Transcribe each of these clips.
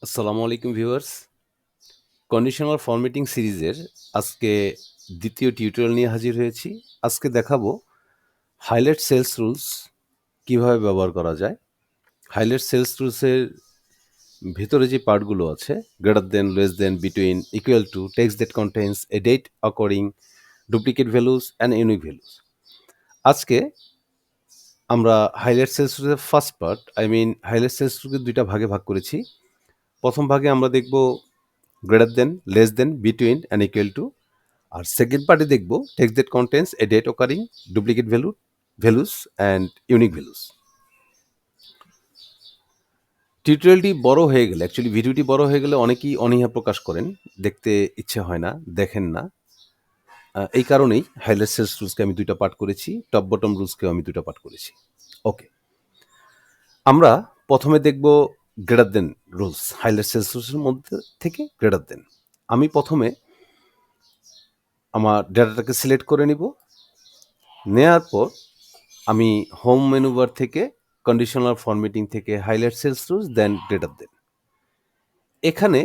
আসসালামু আলাইকুম viewers. Conditional formatting সিরিজের আজকে দ্বিতীয় টিউটোরিয়াল নিয়ে হাজির হয়েছি। আজকে দেখাবো হাইলাইট সেলস রুলস কিভাবে ব্যবহার করা যায়। হাইলাইট সেলস রুলসের ভেতরে যে পার্টগুলো আছে, greater than, less than, between, equal to, text that contains a date occurring, duplicate values and unique values. আজকে আমরা হাইলাইট সেলস রুলসের ফার্স্ট পার্ট, হাইলাইট সেলস রুলকে দুইটা ভাগে ভাগ করেছি। প্রথম ভাগে আমরা দেখব greater than, less than, between and equal to. আর সেকেন্ড পার্টে দেখব text that contains a date occurring, duplicate values and unique values. টিউটোরিয়ালটি বড় হয়ে গেলে, অ্যাকচুয়ালি ভিডিওটি বড় হয়ে গেলে অনেকেই অনীহা প্রকাশ করেন, দেখতে ইচ্ছে হয় না, দেখেন না। এই কারণেই হাইলাইট সেলস রুলসকে আমি দুইটা পার্ট করেছি, টপ বটম রুলসকেও আমি দুইটা পার্ট করেছি। ওকে, আমরা প্রথমে দেখব greater than rules. Highlight cells রুলসের মধ্যে থেকে গ্রেটার দেন। আমি প্রথমে আমার ডেটাটাকে সিলেক্ট করে নিব। নেওয়ার পর আমি হোম মেনু বার থেকে কন্ডিশনাল ফরম্যাটিং থেকে highlight cells rules then greater than, এখানে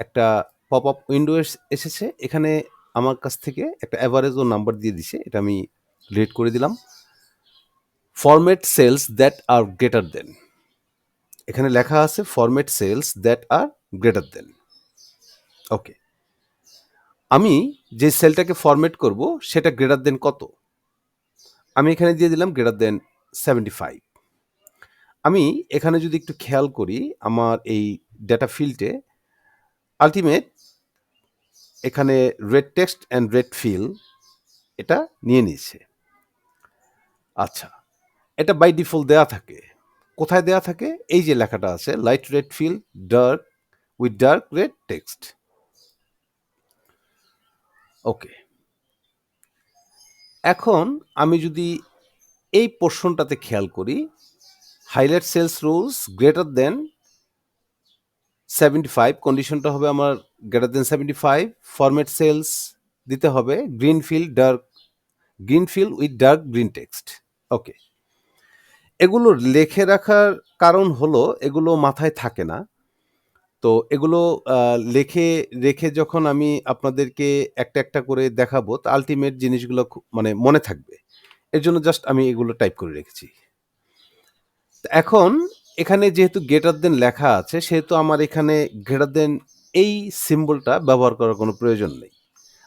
একটা পপ আপ উইন্ডো এসেছে। এখানে আমার কাছ থেকে একটা অ্যাভারেজ ও নাম্বার দিয়ে দিছে, এটা আমি রিড করে দিলাম। Format cells that are greater than, এখানে লেখা আছে format cells that are greater than. Okay, আমি যে সেলটাকে ফরম্যাট করব সেটা গ্রেটার দেন কত, আমি এখানে দিয়ে দিলাম গ্রেটার দেন 75। আমি এখানে যদি একটু খেয়াল করি, আমার এই ডেটা ফিল্ডে আলটিমেট এখানে red text and red feel এটা নিয়ে নিয়েছে। আচ্ছা, এটা বাই ডিফল্ট দেয়া থাকে। কোথায় দেয়া থাকে? এই যে লেখাটা আছে, light red fill dark with dark red text. Okay, এখন আমি যদি এই পোর্শনটাতে খেয়াল করি, highlight cells rules greater than 75, কন্ডিশনটা হবে আমার গ্রেটার দেন 75। ফরম্যাট সেলস দিতে হবে green fill with dark green text. Okay, এগুলো লিখে রাখার কারণ হলো এগুলো মাথায় থাকে না, তো এগুলো লিখে রেখে যখন আমি আপনাদেরকে একটা একটা করে দেখাবো, তো আলটিমেট জিনিসগুলো মানে মনে থাকবে। এর জন্য জাস্ট আমি এগুলো টাইপ করে রেখেছি। এখন এখানে যেহেতু গ্রেটার দেন লেখা আছে, সেহেতু আমার এখানে গ্রেটার দেন এই সিম্বলটা ব্যবহার করার কোনো প্রয়োজন নেই।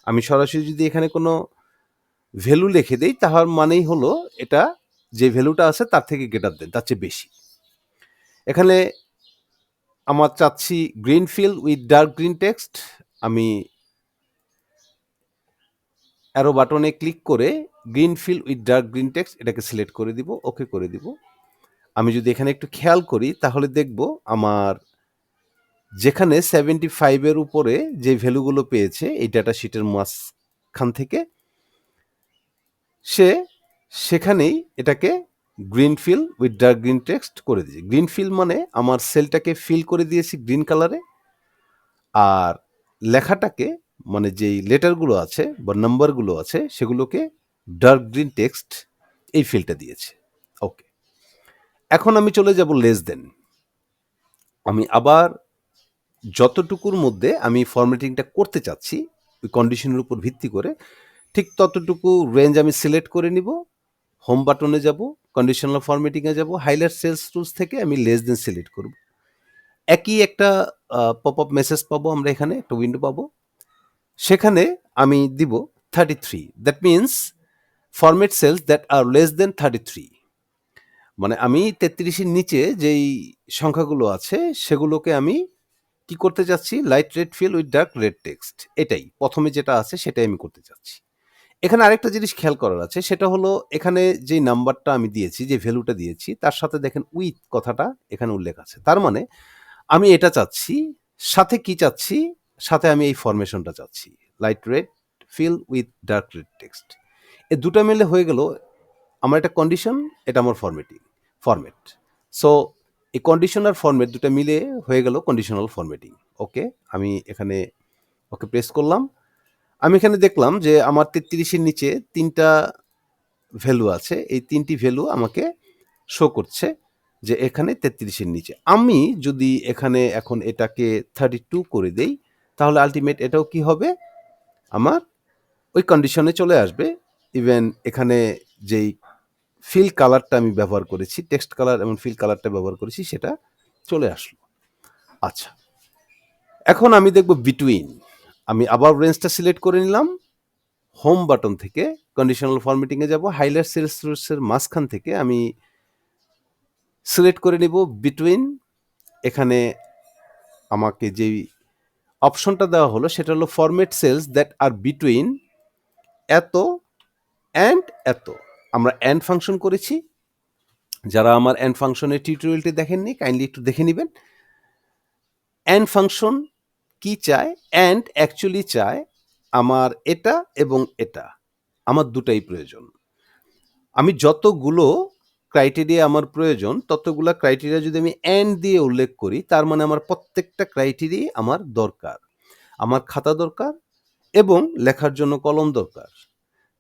আমি সরাসরি যদি এখানে কোনো ভ্যালু লিখে দেই, তাহার মানেই হলো এটা যে ভ্যালুটা আছে তার থেকে গ্রেটার দেন, তার চেয়ে বেশি। এখানে আমার চাচ্ছি green fill with dark green text. আমি অ্যারো বাটনে ক্লিক করে green fill with dark green text এটাকে সিলেক্ট করে দিব, ওকে করে দিব। আমি যদি এখানে একটু খেয়াল করি, তাহলে দেখব আমার যেখানে 75 এর উপরে যে ভ্যালুগুলো পেয়েছে এই ডাটা শিটের মাঝখান থেকে, সেখানেই এটাকে green fill with dark green text করে দিয়েছি। গ্রিন ফিল মানে আমার সেলটাকে ফিল করে দিয়েছি গ্রিন কালারে, আর লেখাটাকে মানে যেই লেটারগুলো আছে বা নাম্বারগুলো আছে সেগুলোকে ডার্ক গ্রিন টেক্সট এই ফিলটা দিয়েছে। ওকে, এখন আমি চলে যাব লেস দেন। আমি আবার যতটুকুর মধ্যে আমি ফরম্যাটিংটা করতে চাচ্ছি ওই কন্ডিশনের উপর ভিত্তি করে ঠিক ততটুকু রেঞ্জ আমি সিলেক্ট করে নিব। হোম বাটনে যাব, কন্ডিশনাল ফরম্যাটিংয়ে যাব, হাইলাইট সেলস টুলস থেকে আমি লেস দেন সিলেক্ট করব। একই একটা পপ আপ মেসেজ পাবো, আমরা এখানে একটা উইন্ডো পাবো, সেখানে আমি দিব 33। That means format cells that are less than 33, মানে আমি 33-এর নিচে যেই সংখ্যাগুলো আছে সেগুলোকে আমি কি করতে চাচ্ছি, light red feel with dark red text, এটাই প্রথমে যেটা আছে সেটাই আমি করতে চাচ্ছি। এখানে আরেকটা জিনিস খেয়াল করার আছে, সেটা হলো এখানে যে নাম্বারটা আমি দিয়েছি, যে ভ্যালুটা দিয়েছি, তার সাথে দেখেন উইথ কথাটা এখানে উল্লেখ আছে। তার মানে আমি এটা চাচ্ছি, সাথে কি চাচ্ছি, সাথে আমি এই ফরমেশনটা চাচ্ছি, light red feel with dark red text. এই দুটো মিলে হয়ে গেল আমার একটা কন্ডিশন, এটা আমার ফরম্যাট। সো এই কন্ডিশন আর ফরম্যাট দুটো মিলে হয়ে গেল কন্ডিশনাল ফরম্যাটিং। ওকে, আমি এখানে ওকে প্রেস করলাম। আমি এখানে দেখলাম যে আমার 33-এর নিচে 3টা ভ্যালু আছে, এই 3টি ভ্যালু আমাকে শো করছে, যে এখানে 33-এর নিচে। আমি যদি এখানে এখন এটাকে 32 করে দেই, তাহলে আল্টিমেট এটাও কি হবে? আমার ওই কন্ডিশনে চলে আসবে। ইভেন এখানে যেই ফিল কালারটা আমি ব্যবহার করেছি, টেক্সট কালার এবং ফিল কালারটা ব্যবহার করেছি, সেটা চলে আসলো। আচ্ছা, এখন আমি দেখব বিটুইন। আমি আবার রেঞ্জটা সিলেক্ট করে নিলাম। হোম বাটন থেকে কন্ডিশনাল ফরম্যাটিংয়ে যাব। হাইলাইট সেলস রুলসের মাঝখান থেকে আমি সিলেক্ট করে নিব বিটুইন। এখানে আমাকে যেই অপশনটা দেওয়া হলো সেটা হলো format cells that are between এত অ্যান্ড এত। আমরা অ্যান্ড ফাংশন করেছি। যারা আমার অ্যান্ড ফাংশনের টিউটোরিয়ালটি দেখেননি, কাইন্ডলি একটু দেখে নেবেন। অ্যান্ড ফাংশন কি চায়? অ্যান্ড অ্যাকচুয়ালি চায় আমার এটা এবং এটা, আমার দুটাই প্রয়োজন। আমি যতগুলো ক্রাইটেরিয়া আমার প্রয়োজন, ততগুলা ক্রাইটেরিয়া যদি আমি অ্যান্ড দিয়ে উল্লেখ করি, তার মানে আমার প্রত্যেকটা ক্রাইটেরিয়া আমার দরকার। আমার খাতা দরকার এবং লেখার জন্য কলম দরকার।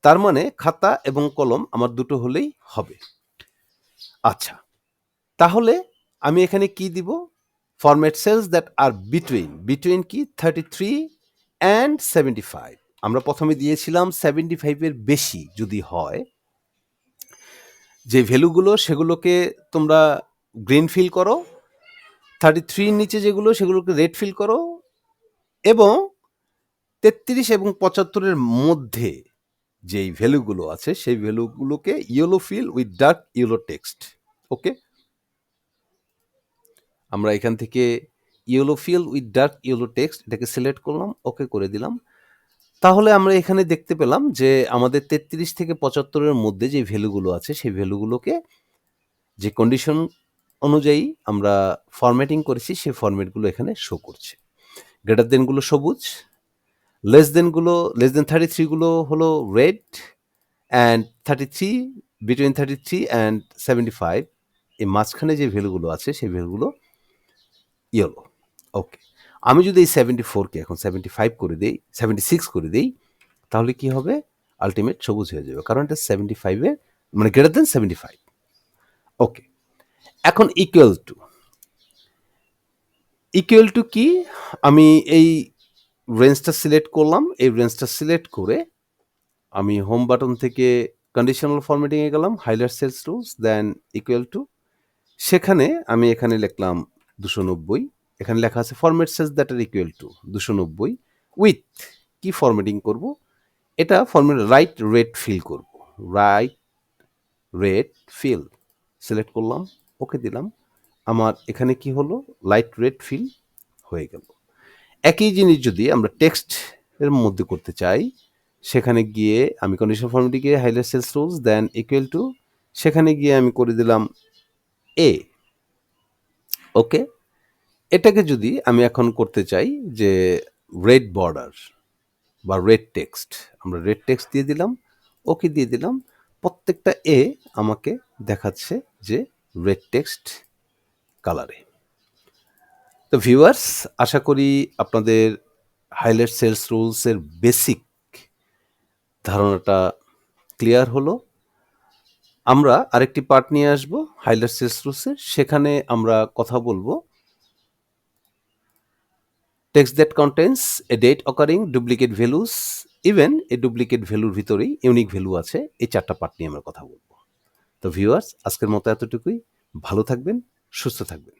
তার মানে খাতা এবং কলম আমার দুটো হলেই হবে। আচ্ছা, তাহলে আমি এখানে কি দিব? Format cells that are between. Between কি? 33 অ্যান্ড 75। আমরা প্রথমে দিয়েছিলাম 75-এর বেশি যদি হয়, যে ভ্যালুগুলো সেগুলোকে তোমরা গ্রিন ফিল করো, 33-র নিচে যেগুলো সেগুলোকে রেড ফিল করো, এবং 33 এবং 75-এর মধ্যে যেই ভ্যালুগুলো আছে সেই ভ্যালুগুলোকে yellow fill with dark yellow text. Okay, আমরা এখান থেকে yellow fill with dark yellow text এটাকে সিলেক্ট করলাম, ওকে করে দিলাম। তাহলে আমরা এখানে দেখতে পেলাম যে আমাদের 33 থেকে 75-এর মধ্যে যে ভ্যালুগুলো আছে সেই ভ্যালুগুলোকে যে কন্ডিশন অনুযায়ী আমরা ফরম্যাটিং করেছি সেই ফরম্যাটগুলো এখানে শো করছে। গ্রেটার দেনগুলো সবুজ, লেস দেন 33গুলো হলো রেড, অ্যান্ড 33 বিটুইন 33 অ্যান্ড 75 এই মাঝখানে যে ভ্যালুগুলো আছে সেই ভ্যালুগুলো ইয়েলো। ওকে, আমি যদি এই 74কে এখন 75 করে দিই, 76 করে দিই, তাহলে কি হবে? আলটিমেট সবুজ হয়ে যাবে, কারণ এটা 75-এর মানে গ্রেটার দেন 75। ওকে, এখন ইকুয়াল টু কি? আমি এই রেঞ্জটা সিলেক্ট করলাম। এই রেঞ্জটা সিলেক্ট করে আমি হোম বাটন থেকে কন্ডিশনাল ফরম্যাটিংয়ে গেলাম, highlight cells rules, then equal to. সেখানে আমি এখানে লিখলাম 290। এখানে লেখা আছে format cells that are equal to 290 with কি ফরম্যাটিং করব? এটা ফরম্যাট রাইট রেড ফিল করব। রাইট রেড ফিল সিলেক্ট করলাম, ওকে দিলাম। আমার এখানে কি হলো? লাইট রেড ফিল হয়ে গেল। একই জিনিস যদি আমরা টেক্সট এর মধ্যে করতে চাই, সেখানে গিয়ে আমি কন্ডিশনাল ফরম্যাটে গিয়ে highlight cells rules, then equal to, সেখানে গিয়ে আমি করে দিলাম এ। ওকে, এটাকে যদি আমি এখন করতে চাই যে রেড বর্ডার বা রেড টেক্সট, আমরা রেড টেক্সট দিয়ে দিলাম, ওকে দিয়ে দিলাম। প্রত্যেকটা এ আমাকে দেখাচ্ছে যে রেড টেক্সট কালারে। তো ভিউয়ার্স, আশা করি আপনাদের হাইলাইট সেলস রুলসের বেসিক ধারণাটা ক্লিয়ার হলো। আমরা আরেকটি পার্ট নিয়ে আসব হাইলাইট সেলস রুলসের, সেখানে আমরা কথা বলবো text that contains a date occurring duplicate values, even এই ডুপ্লিকেট ভ্যালুর ভিতরেই ইউনিক ভ্যালু আছে। এই 4টা পার্ট নিয়ে আমরা কথা বলবো। তো ভিউয়ার্স, আজকের মতো এতটুকুই। ভালো থাকবেন, সুস্থ থাকবেন।